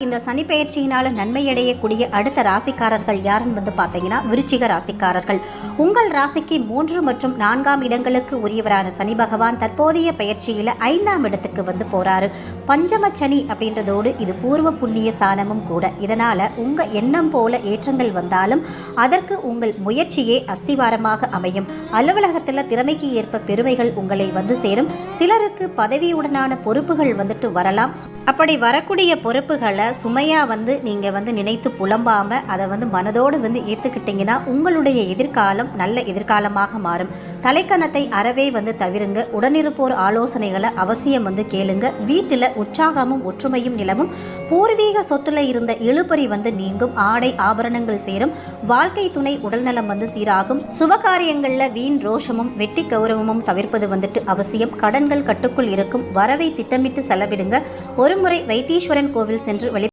இந்த சனி பெயர்ச்சியினால நன்மை அடையக்கூடிய அடுத்த ராசிக்காரர்கள் யாருன்னு பார்த்தீங்கன்னா விருச்சிக ராசிக்காரர்கள். உங்கள் ராசிக்கு 3 மற்றும் 4ஆம் இடங்களுக்கு உரியவரான சனி பகவான் தற்போதைய பெயர்ச்சியில 5ஆம் இடத்துக்கு போறாரு. பஞ்சம சனி அப்படின்றதோடு இது பூர்வ புண்ணிய ஸ்தானமும் கூட. இதனால உங்க எண்ணம் போல ஏற்றங்கள் வந்தாலும் அதற்கு உங்கள் முயற்சியே அஸ்திவாரமாக அமையும். அலுவலகத்துல திறமைக்கு ஏற்ப பெருமைகள் உங்களை சேரும். சிலருக்கு பதவியுடனான பொறுப்புகள் வரலாம். அப்படி வரக்கூடிய பொறுப்புகளை சுமையா நீங்க நினைத்து புலம்பாம அதை மனதோடு ஏத்துக்கிட்டீங்கன்னா உங்களுடைய எதிர்காலம் நல்ல எதிர்காலமாக மாறும். தலைக்கணத்தை அறவே தவிருங்க. உடனிருப்போர் ஆலோசனைகளை அவசியம் கேளுங்க. வீட்டில் உற்சாகமும் ஒற்றுமையும் நிலவும். பூர்வீக சொத்துல இருந்த இழுபறி நீங்கும். ஆடை ஆபரணங்கள் சேரும். வாழ்க்கை துணை உடல்நலம் சீராகும். சுபகாரியங்கள்ல வீண் ரோஷமும் வெட்டி கௌரவமும் தவிர்ப்பது அவசியம். கடன்கள் கட்டுக்குள் இருக்கும். வரவை திட்டமிட்டு செலவிடுங்க. ஒருமுறை வைத்தீஸ்வரன் கோவில் சென்று